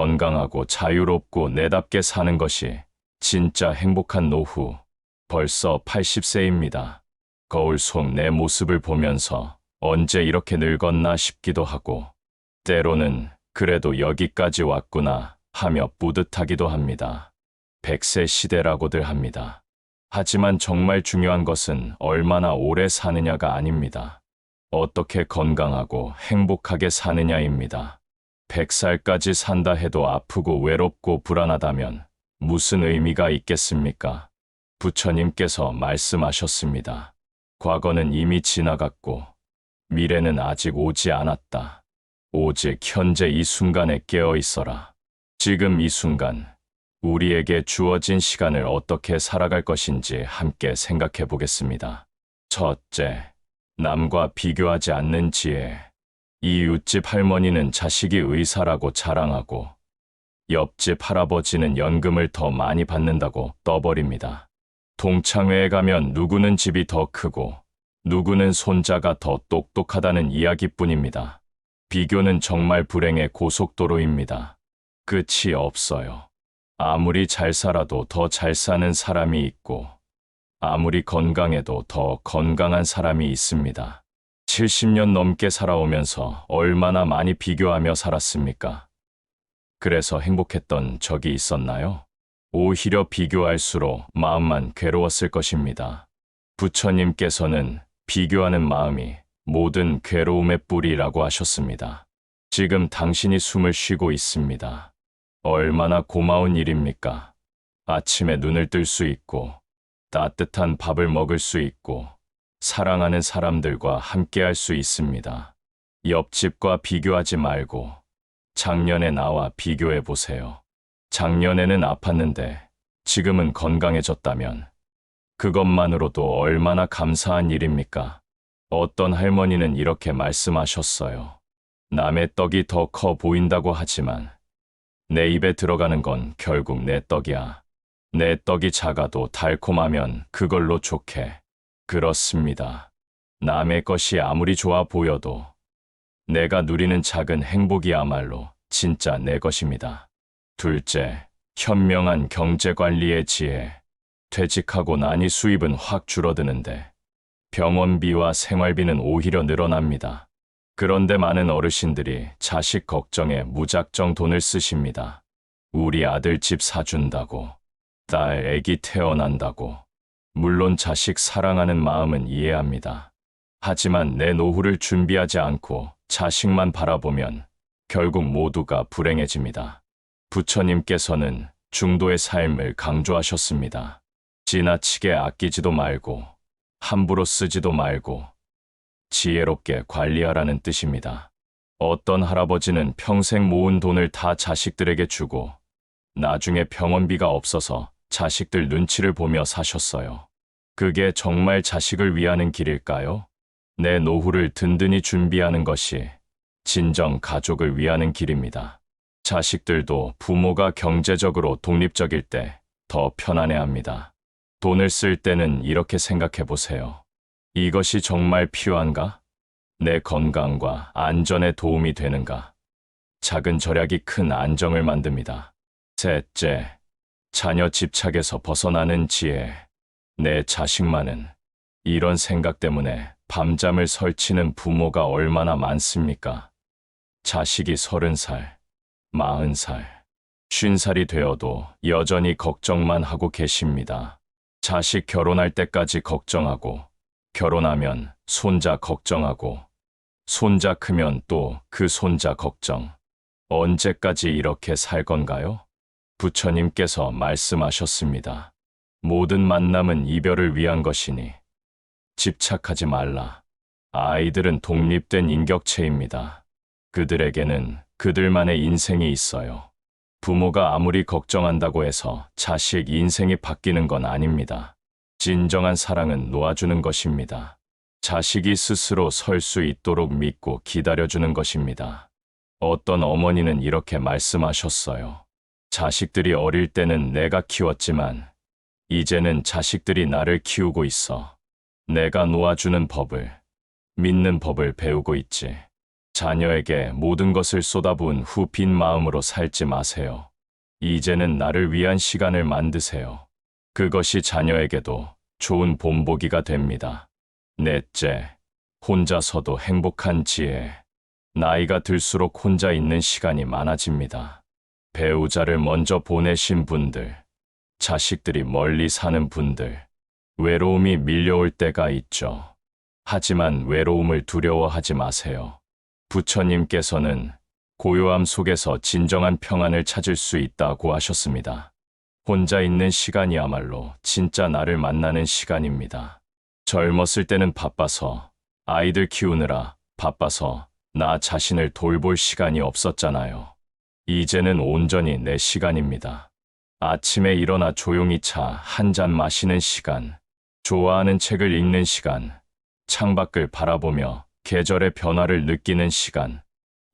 건강하고 자유롭고 내답게 사는 것이 진짜 행복한 노후. 벌써 80세입니다. 거울 속 내 모습을 보면서 언제 이렇게 늙었나 싶기도 하고, 때로는 그래도 여기까지 왔구나 하며 뿌듯하기도 합니다. 100세 시대라고들 합니다. 하지만 정말 중요한 것은 얼마나 오래 사느냐가 아닙니다. 어떻게 건강하고 행복하게 사느냐입니다. 100살까지 산다 해도 아프고 외롭고 불안하다면 무슨 의미가 있겠습니까? 부처님께서 말씀하셨습니다. 과거는 이미 지나갔고 미래는 아직 오지 않았다. 오직 현재 이 순간에 깨어 있어라. 지금 이 순간, 우리에게 주어진 시간을 어떻게 살아갈 것인지 함께 생각해 보겠습니다. 첫째, 남과 비교하지 않는 지혜. 이웃집 할머니는 자식이 의사라고 자랑하고 옆집 할아버지는 연금을 더 많이 받는다고 떠벌입니다. 동창회에 가면 누구는 집이 더 크고 누구는 손자가 더 똑똑하다는 이야기뿐입니다. 비교는 정말 불행의 고속도로입니다. 끝이 없어요. 아무리 잘 살아도 더 잘 사는 사람이 있고 아무리 건강해도 더 건강한 사람이 있습니다. 70년 넘게 살아오면서 얼마나 많이 비교하며 살았습니까? 그래서 행복했던 적이 있었나요? 오히려 비교할수록 마음만 괴로웠을 것입니다. 부처님께서는 비교하는 마음이 모든 괴로움의 뿌리라고 하셨습니다. 지금 당신이 숨을 쉬고 있습니다. 얼마나 고마운 일입니까? 아침에 눈을 뜰 수 있고 따뜻한 밥을 먹을 수 있고 사랑하는 사람들과 함께할 수 있습니다. 옆집과 비교하지 말고 작년의 나와 비교해 보세요. 작년에는 아팠는데 지금은 건강해졌다면 그것만으로도 얼마나 감사한 일입니까? 어떤 할머니는 이렇게 말씀하셨어요. 남의 떡이 더 커 보인다고 하지만 내 입에 들어가는 건 결국 내 떡이야. 내 떡이 작아도 달콤하면 그걸로 좋게. 그렇습니다. 남의 것이 아무리 좋아 보여도 내가 누리는 작은 행복이야말로 진짜 내 것입니다. 둘째, 현명한 경제관리의 지혜. 퇴직하고 나니 수입은 확 줄어드는데 병원비와 생활비는 오히려 늘어납니다. 그런데 많은 어르신들이 자식 걱정에 무작정 돈을 쓰십니다. 우리 아들 집 사준다고, 딸 애기 태어난다고. 물론 자식 사랑하는 마음은 이해합니다. 하지만 내 노후를 준비하지 않고 자식만 바라보면 결국 모두가 불행해집니다. 부처님께서는 중도의 삶을 강조하셨습니다. 지나치게 아끼지도 말고 함부로 쓰지도 말고 지혜롭게 관리하라는 뜻입니다. 어떤 할아버지는 평생 모은 돈을 다 자식들에게 주고 나중에 병원비가 없어서 자식들 눈치를 보며 사셨어요. 그게 정말 자식을 위하는 길일까요? 내 노후를 든든히 준비하는 것이 진정 가족을 위하는 길입니다. 자식들도 부모가 경제적으로 독립적일 때 더 편안해합니다. 돈을 쓸 때는 이렇게 생각해 보세요. 이것이 정말 필요한가? 내 건강과 안전에 도움이 되는가? 작은 절약이 큰 안정을 만듭니다. 셋째, 자녀 집착에서 벗어나는 지혜. 내 자식만은. 이런 생각 때문에 밤잠을 설치는 부모가 얼마나 많습니까? 자식이 30살, 40살, 50살이 되어도 여전히 걱정만 하고 계십니다. 자식 결혼할 때까지 걱정하고, 결혼하면 손자 걱정하고, 손자 크면 또 그 손자 걱정. 언제까지 이렇게 살 건가요? 부처님께서 말씀하셨습니다. 모든 만남은 이별을 위한 것이니 집착하지 말라. 아이들은 독립된 인격체입니다. 그들에게는 그들만의 인생이 있어요. 부모가 아무리 걱정한다고 해서 자식 인생이 바뀌는 건 아닙니다. 진정한 사랑은 놓아주는 것입니다. 자식이 스스로 설 수 있도록 믿고 기다려주는 것입니다. 어떤 어머니는 이렇게 말씀하셨어요. 자식들이 어릴 때는 내가 키웠지만 이제는 자식들이 나를 키우고 있어. 내가 놓아주는 법을, 믿는 법을 배우고 있지. 자녀에게 모든 것을 쏟아부은 후 빈 마음으로 살지 마세요. 이제는 나를 위한 시간을 만드세요. 그것이 자녀에게도 좋은 본보기가 됩니다. 넷째, 혼자서도 행복한 지혜. 나이가 들수록 혼자 있는 시간이 많아집니다. 배우자를 먼저 보내신 분들, 자식들이 멀리 사는 분들, 외로움이 밀려올 때가 있죠. 하지만 외로움을 두려워하지 마세요. 부처님께서는 고요함 속에서 진정한 평안을 찾을 수 있다고 하셨습니다. 혼자 있는 시간이야말로 진짜 나를 만나는 시간입니다. 젊었을 때는 바빠서, 아이들 키우느라 바빠서 나 자신을 돌볼 시간이 없었잖아요. 이제는 온전히 내 시간입니다. 아침에 일어나 조용히 차 한 잔 마시는 시간, 좋아하는 책을 읽는 시간, 창밖을 바라보며 계절의 변화를 느끼는 시간,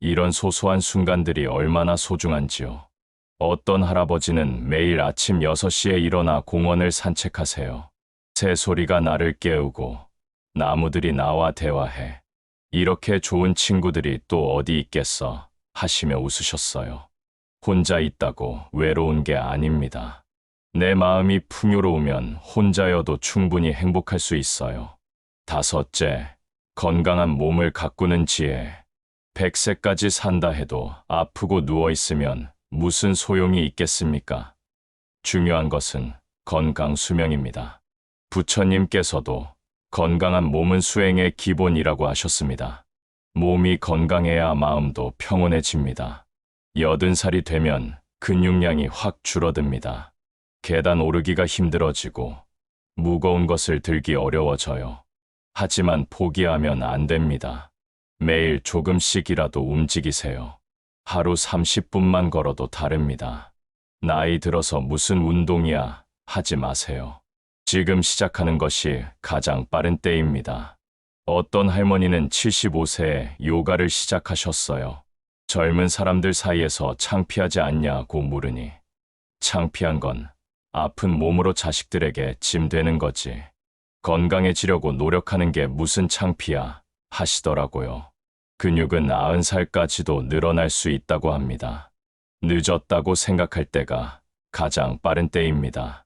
이런 소소한 순간들이 얼마나 소중한지요. 어떤 할아버지는 매일 아침 6시에 일어나 공원을 산책하세요. 새소리가 나를 깨우고 나무들이 나와 대화해. 이렇게 좋은 친구들이 또 어디 있겠어 하시며 웃으셨어요. 혼자 있다고 외로운 게 아닙니다. 내 마음이 풍요로우면 혼자여도 충분히 행복할 수 있어요. 다섯째, 건강한 몸을 가꾸는 지혜. 100세까지 산다 해도 아프고 누워있으면 무슨 소용이 있겠습니까? 중요한 것은 건강 수명입니다. 부처님께서도 건강한 몸은 수행의 기본이라고 하셨습니다. 몸이 건강해야 마음도 평온해집니다. 80살이 되면 근육량이 확 줄어듭니다. 계단 오르기가 힘들어지고 무거운 것을 들기 어려워져요. 하지만 포기하면 안 됩니다. 매일 조금씩이라도 움직이세요. 하루 30분만 걸어도 다릅니다. 나이 들어서 무슨 운동이야 하지 마세요. 지금 시작하는 것이 가장 빠른 때입니다. 어떤 할머니는 75세에 요가를 시작하셨어요. 젊은 사람들 사이에서 창피하지 않냐고 물으니 창피한 건 아픈 몸으로 자식들에게 짐 되는 거지. 건강해지려고 노력하는 게 무슨 창피야 하시더라고요. 근육은 90살까지도 늘어날 수 있다고 합니다. 늦었다고 생각할 때가 가장 빠른 때입니다.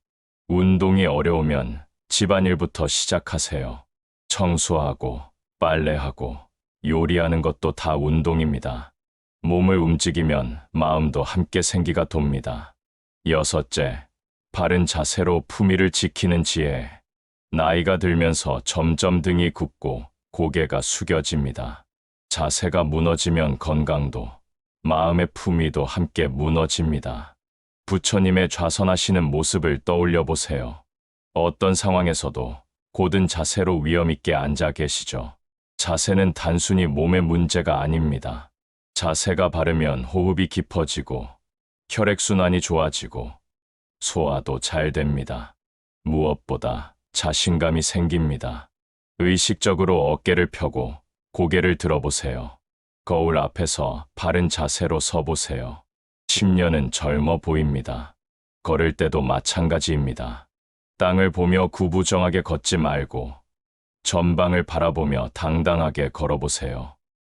운동이 어려우면 집안일부터 시작하세요. 청소하고 빨래하고 요리하는 것도 다 운동입니다. 몸을 움직이면 마음도 함께 생기가 돕니다. 여섯째, 바른 자세로 품위를 지키는 지혜. 나이가 들면서 점점 등이 굽고 고개가 숙여집니다. 자세가 무너지면 건강도, 마음의 품위도 함께 무너집니다. 부처님의 좌선하시는 모습을 떠올려 보세요. 어떤 상황에서도 고든 자세로 위엄 있게 앉아 계시죠. 자세는 단순히 몸의 문제가 아닙니다. 자세가 바르면 호흡이 깊어지고 혈액순환이 좋아지고 소화도 잘 됩니다. 무엇보다 자신감이 생깁니다. 의식적으로 어깨를 펴고 고개를 들어보세요. 거울 앞에서 바른 자세로 서보세요. 10년은 젊어 보입니다. 걸을 때도 마찬가지입니다. 땅을 보며 구부정하게 걷지 말고 전방을 바라보며 당당하게 걸어보세요.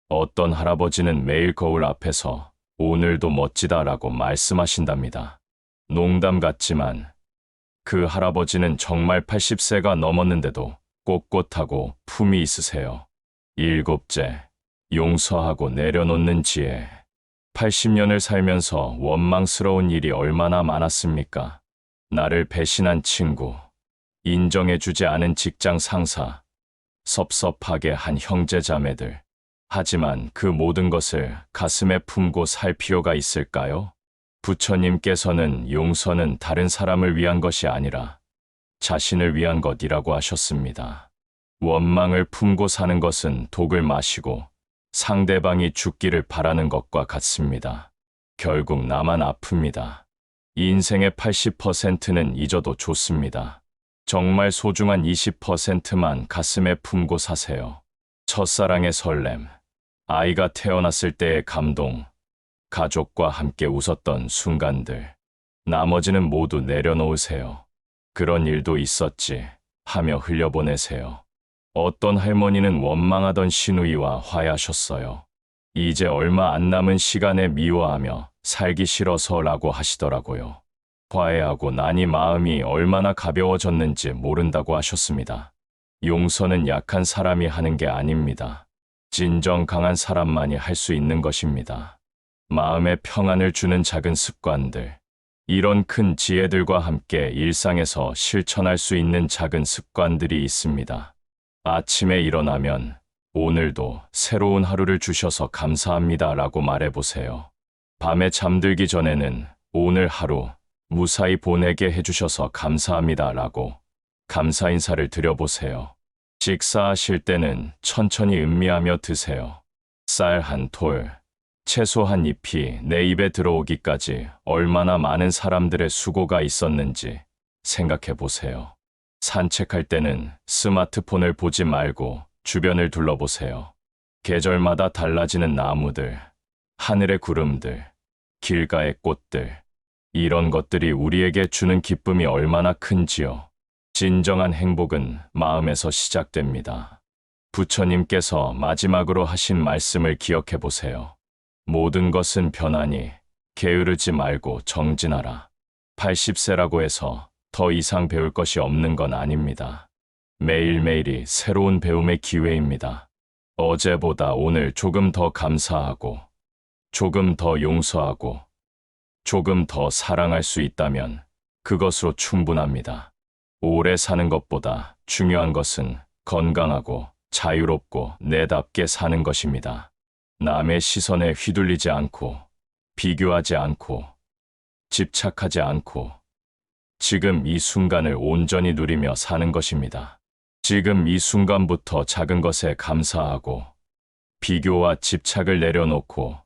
어떤 할아버지는 매일 거울 앞에서 오늘도 멋지다라고 말씀하신답니다. 농담 같지만 그 할아버지는 정말 80세가 넘었는데도 꼿꼿하고 품이 있으세요. 일곱째, 용서하고 내려놓는 지혜. 80년을 살면서 원망스러운 일이 얼마나 많았습니까? 나를 배신한 친구, 인정해주지 않은 직장 상사, 섭섭하게 한 형제자매들. 하지만 그 모든 것을 가슴에 품고 살 필요가 있을까요? 부처님께서는 용서는 다른 사람을 위한 것이 아니라 자신을 위한 것이라고 하셨습니다. 원망을 품고 사는 것은 독을 마시고 상대방이 죽기를 바라는 것과 같습니다. 결국 나만 아픕니다. 인생의 80%는 잊어도 좋습니다. 정말 소중한 20%만 가슴에 품고 사세요. 첫사랑의 설렘, 아이가 태어났을 때의 감동, 가족과 함께 웃었던 순간들, 나머지는 모두 내려놓으세요. 그런 일도 있었지 하며 흘려보내세요. 어떤 할머니는 원망하던 시누이와 화해하셨어요. 이제 얼마 안 남은 시간에 미워하며 살기 싫어서라고 하시더라고요. 화해하고 나니 마음이 얼마나 가벼워졌는지 모른다고 하셨습니다. 용서는 약한 사람이 하는 게 아닙니다. 진정 강한 사람만이 할 수 있는 것입니다. 마음에 평안을 주는 작은 습관들, 이런 큰 지혜들과 함께 일상에서 실천할 수 있는 작은 습관들이 있습니다. 아침에 일어나면 오늘도 새로운 하루를 주셔서 감사합니다 라고 말해보세요. 밤에 잠들기 전에는 오늘 하루 무사히 보내게 해주셔서 감사합니다 라고 감사 인사를 드려보세요. 식사하실 때는 천천히 음미하며 드세요. 쌀 한 톨, 채소 한 잎이 내 입에 들어오기까지 얼마나 많은 사람들의 수고가 있었는지 생각해 보세요. 산책할 때는 스마트폰을 보지 말고 주변을 둘러보세요. 계절마다 달라지는 나무들, 하늘의 구름들, 길가의 꽃들, 이런 것들이 우리에게 주는 기쁨이 얼마나 큰지요. 진정한 행복은 마음에서 시작됩니다. 부처님께서 마지막으로 하신 말씀을 기억해 보세요. 모든 것은 변하니 게으르지 말고 정진하라. 80세라고 해서 더 이상 배울 것이 없는 건 아닙니다. 매일매일이 새로운 배움의 기회입니다. 어제보다 오늘 조금 더 감사하고, 조금 더 용서하고, 조금 더 사랑할 수 있다면 그것으로 충분합니다. 오래 사는 것보다 중요한 것은 건강하고 자유롭고 내답게 사는 것입니다. 남의 시선에 휘둘리지 않고, 비교하지 않고, 집착하지 않고, 지금 이 순간을 온전히 누리며 사는 것입니다. 지금 이 순간부터 작은 것에 감사하고, 비교와 집착을 내려놓고,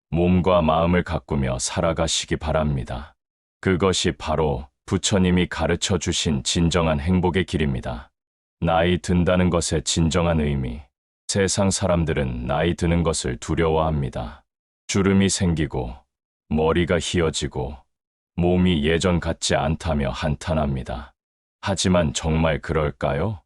몸과 마음을 가꾸며 살아가시기 바랍니다. 그것이 바로 부처님이 가르쳐 주신 진정한 행복의 길입니다. 나이 든다는 것의 진정한 의미. 세상 사람들은 나이 드는 것을 두려워합니다. 주름이 생기고, 머리가 희어지고, 몸이 예전 같지 않다며 한탄합니다. 하지만 정말 그럴까요?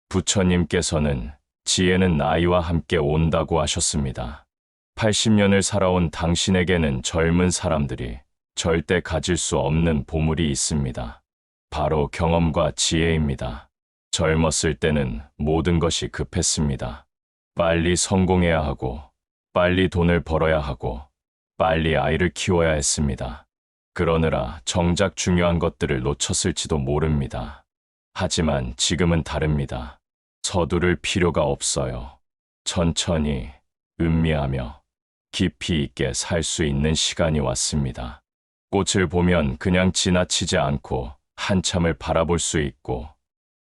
부처님께서는 지혜는 나이와 함께 온다고 하셨습니다. 80년을 살아온 당신에게는 젊은 사람들이 절대 가질 수 없는 보물이 있습니다. 바로 경험과 지혜입니다. 젊었을 때는 모든 것이 급했습니다. 빨리 성공해야 하고, 빨리 돈을 벌어야 하고, 빨리 아이를 키워야 했습니다. 그러느라 정작 중요한 것들을 놓쳤을지도 모릅니다. 하지만 지금은 다릅니다. 서두를 필요가 없어요. 천천히, 음미하며, 깊이 있게 살 수 있는 시간이 왔습니다. 꽃을 보면 그냥 지나치지 않고 한참을 바라볼 수 있고,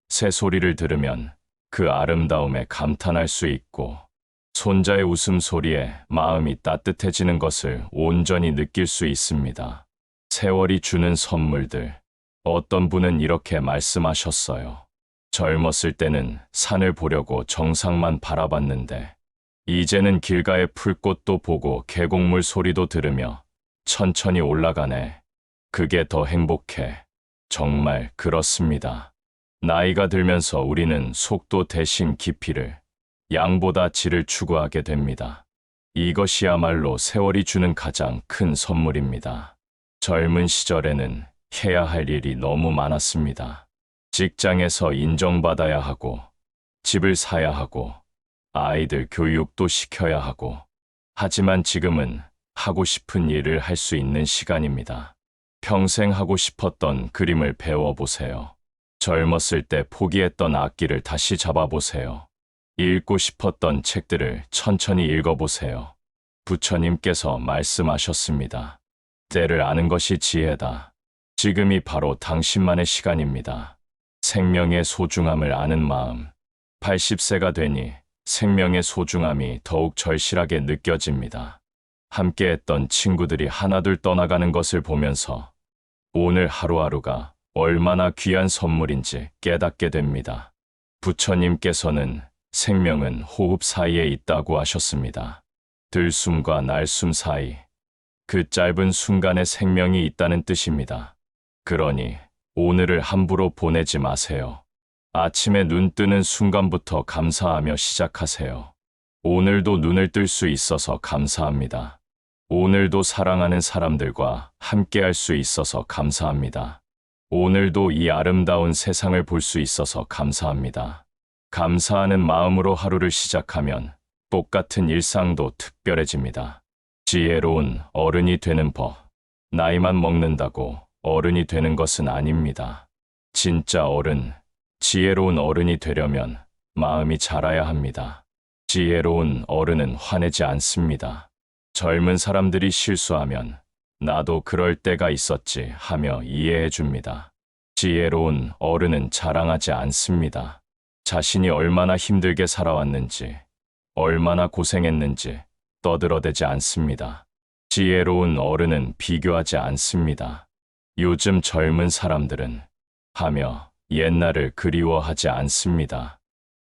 새소리를 들으면 그 아름다움에 감탄할 수 있고, 손자의 웃음소리에 마음이 따뜻해지는 것을 온전히 느낄 수 있습니다. 세월이 주는 선물들. 어떤 분은 이렇게 말씀하셨어요. 젊었을 때는 산을 보려고 정상만 바라봤는데, 이제는 길가의 풀꽃도 보고 계곡물 소리도 들으며 천천히 올라가네. 그게 더 행복해. 정말 그렇습니다. 나이가 들면서 우리는 속도 대신 깊이를, 양보다 질을 추구하게 됩니다. 이것이야말로 세월이 주는 가장 큰 선물입니다. 젊은 시절에는 해야 할 일이 너무 많았습니다. 직장에서 인정받아야 하고, 집을 사야 하고, 아이들 교육도 시켜야 하고, 하지만 지금은 하고 싶은 일을 할 수 있는 시간입니다. 평생 하고 싶었던 그림을 배워보세요. 젊었을 때 포기했던 악기를 다시 잡아보세요. 읽고 싶었던 책들을 천천히 읽어보세요. 부처님께서 말씀하셨습니다. 때를 아는 것이 지혜다. 지금이 바로 당신만의 시간입니다. 생명의 소중함을 아는 마음. 80세가 되니 생명의 소중함이 더욱 절실하게 느껴집니다. 함께했던 친구들이 하나둘 떠나가는 것을 보면서 오늘 하루하루가 얼마나 귀한 선물인지 깨닫게 됩니다. 부처님께서는 생명은 호흡 사이에 있다고 하셨습니다. 들숨과 날숨 사이, 그 짧은 순간에 생명이 있다는 뜻입니다. 그러니 오늘을 함부로 보내지 마세요. 아침에 눈 뜨는 순간부터 감사하며 시작하세요. 오늘도 눈을 뜰 수 있어서 감사합니다. 오늘도 사랑하는 사람들과 함께할 수 있어서 감사합니다. 오늘도 이 아름다운 세상을 볼 수 있어서 감사합니다. 감사하는 마음으로 하루를 시작하면 똑같은 일상도 특별해집니다. 지혜로운 어른이 되는 법. 나이만 먹는다고 어른이 되는 것은 아닙니다. 진짜 어른, 지혜로운 어른이 되려면 마음이 자라야 합니다. 지혜로운 어른은 화내지 않습니다. 젊은 사람들이 실수하면 나도 그럴 때가 있었지 하며 이해해 줍니다. 지혜로운 어른은 자랑하지 않습니다. 자신이 얼마나 힘들게 살아왔는지, 얼마나 고생했는지 떠들어대지 않습니다. 지혜로운 어른은 비교하지 않습니다. 요즘 젊은 사람들은 하며 옛날을 그리워하지 않습니다.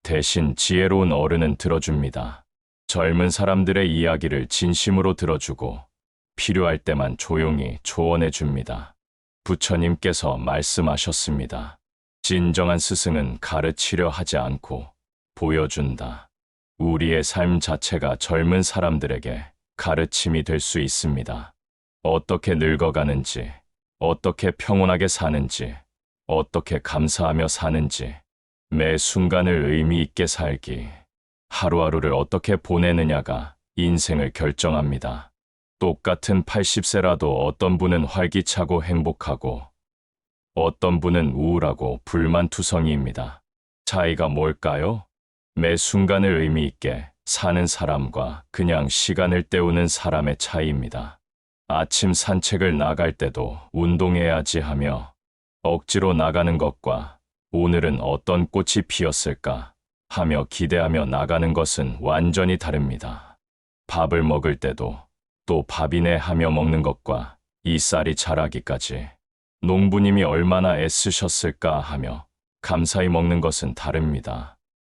대신 지혜로운 어른은 들어줍니다. 젊은 사람들의 이야기를 진심으로 들어주고 필요할 때만 조용히 조언해 줍니다. 부처님께서 말씀하셨습니다. 진정한 스승은 가르치려 하지 않고 보여준다. 우리의 삶 자체가 젊은 사람들에게 가르침이 될 수 있습니다. 어떻게 늙어가는지, 어떻게 평온하게 사는지, 어떻게 감사하며 사는지, 매 순간을 의미 있게 살기, 하루하루를 어떻게 보내느냐가 인생을 결정합니다. 똑같은 80세라도 어떤 분은 활기차고 행복하고, 어떤 분은 우울하고 불만투성이입니다. 차이가 뭘까요? 매 순간을 의미 있게 사는 사람과 그냥 시간을 때우는 사람의 차이입니다. 아침 산책을 나갈 때도 운동해야지 하며 억지로 나가는 것과 오늘은 어떤 꽃이 피었을까 하며 기대하며 나가는 것은 완전히 다릅니다. 밥을 먹을 때도 또 밥이네 하며 먹는 것과 이 쌀이 자라기까지 농부님이 얼마나 애쓰셨을까 하며 감사히 먹는 것은 다릅니다.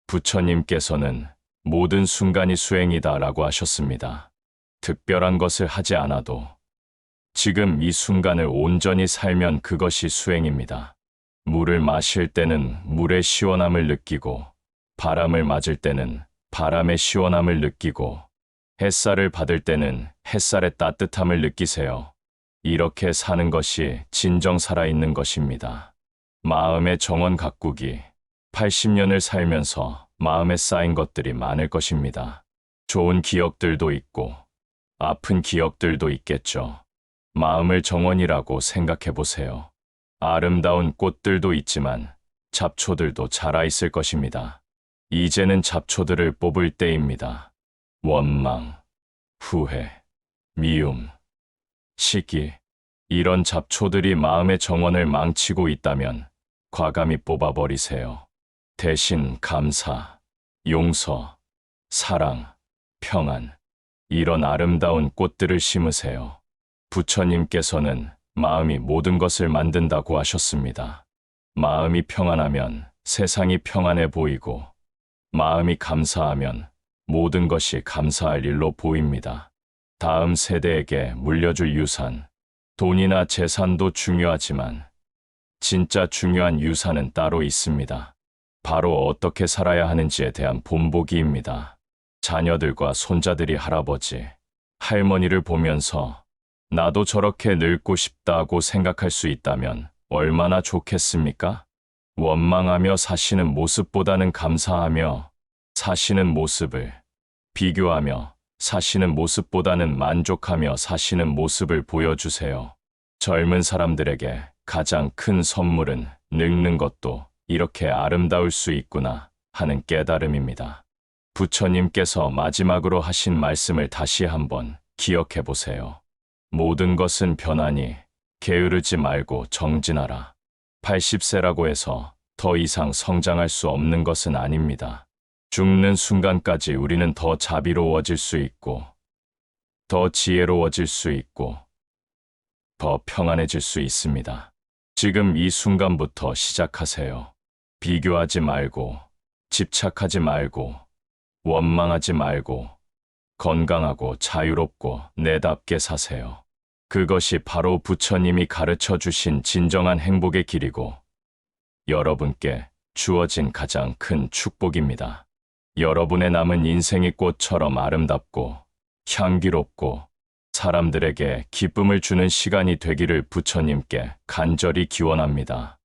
부처님께서는 모든 순간이 수행이다 라고 하셨습니다. 특별한 것을 하지 않아도 지금 이 순간을 온전히 살면 그것이 수행입니다. 물을 마실 때는 물의 시원함을 느끼고, 바람을 맞을 때는 바람의 시원함을 느끼고, 햇살을 받을 때는 햇살의 따뜻함을 느끼세요. 이렇게 사는 것이 진정 살아있는 것입니다. 마음의 정원 가꾸기. 80년을 살면서 마음에 쌓인 것들이 많을 것입니다. 좋은 기억들도 있고, 아픈 기억들도 있겠죠. 마음을 정원이라고 생각해 보세요. 아름다운 꽃들도 있지만 잡초들도 자라 있을 것입니다. 이제는 잡초들을 뽑을 때입니다. 원망, 후회, 미움, 시기, 이런 잡초들이 마음의 정원을 망치고 있다면 과감히 뽑아버리세요. 대신 감사, 용서, 사랑, 평안, 이런 아름다운 꽃들을 심으세요. 부처님께서는 마음이 모든 것을 만든다고 하셨습니다. 마음이 평안하면 세상이 평안해 보이고, 마음이 감사하면 모든 것이 감사할 일로 보입니다. 다음 세대에게 물려줄 유산, 돈이나 재산도 중요하지만 진짜 중요한 유산은 따로 있습니다. 바로 어떻게 살아야 하는지에 대한 본보기입니다. 자녀들과 손자들이 할아버지, 할머니를 보면서 나도 저렇게 늙고 싶다고 생각할 수 있다면 얼마나 좋겠습니까? 원망하며 사시는 모습보다는 감사하며 사시는 모습을, 비교하며 사시는 모습보다는 만족하며 사시는 모습을 보여주세요. 젊은 사람들에게 가장 큰 선물은 늙는 것도 이렇게 아름다울 수 있구나 하는 깨달음입니다. 부처님께서 마지막으로 하신 말씀을 다시 한번 기억해 보세요. 모든 것은 변하니 게으르지 말고 정진하라. 80세라고 해서 더 이상 성장할 수 없는 것은 아닙니다. 죽는 순간까지 우리는 더 자비로워질 수 있고, 더 지혜로워질 수 있고, 더 평안해질 수 있습니다. 지금 이 순간부터 시작하세요. 비교하지 말고, 집착하지 말고, 원망하지 말고, 건강하고 자유롭고 내답게 사세요. 그것이 바로 부처님이 가르쳐 주신 진정한 행복의 길이고, 여러분께 주어진 가장 큰 축복입니다. 여러분의 남은 인생이 꽃처럼 아름답고 향기롭고 사람들에게 기쁨을 주는 시간이 되기를 부처님께 간절히 기원합니다.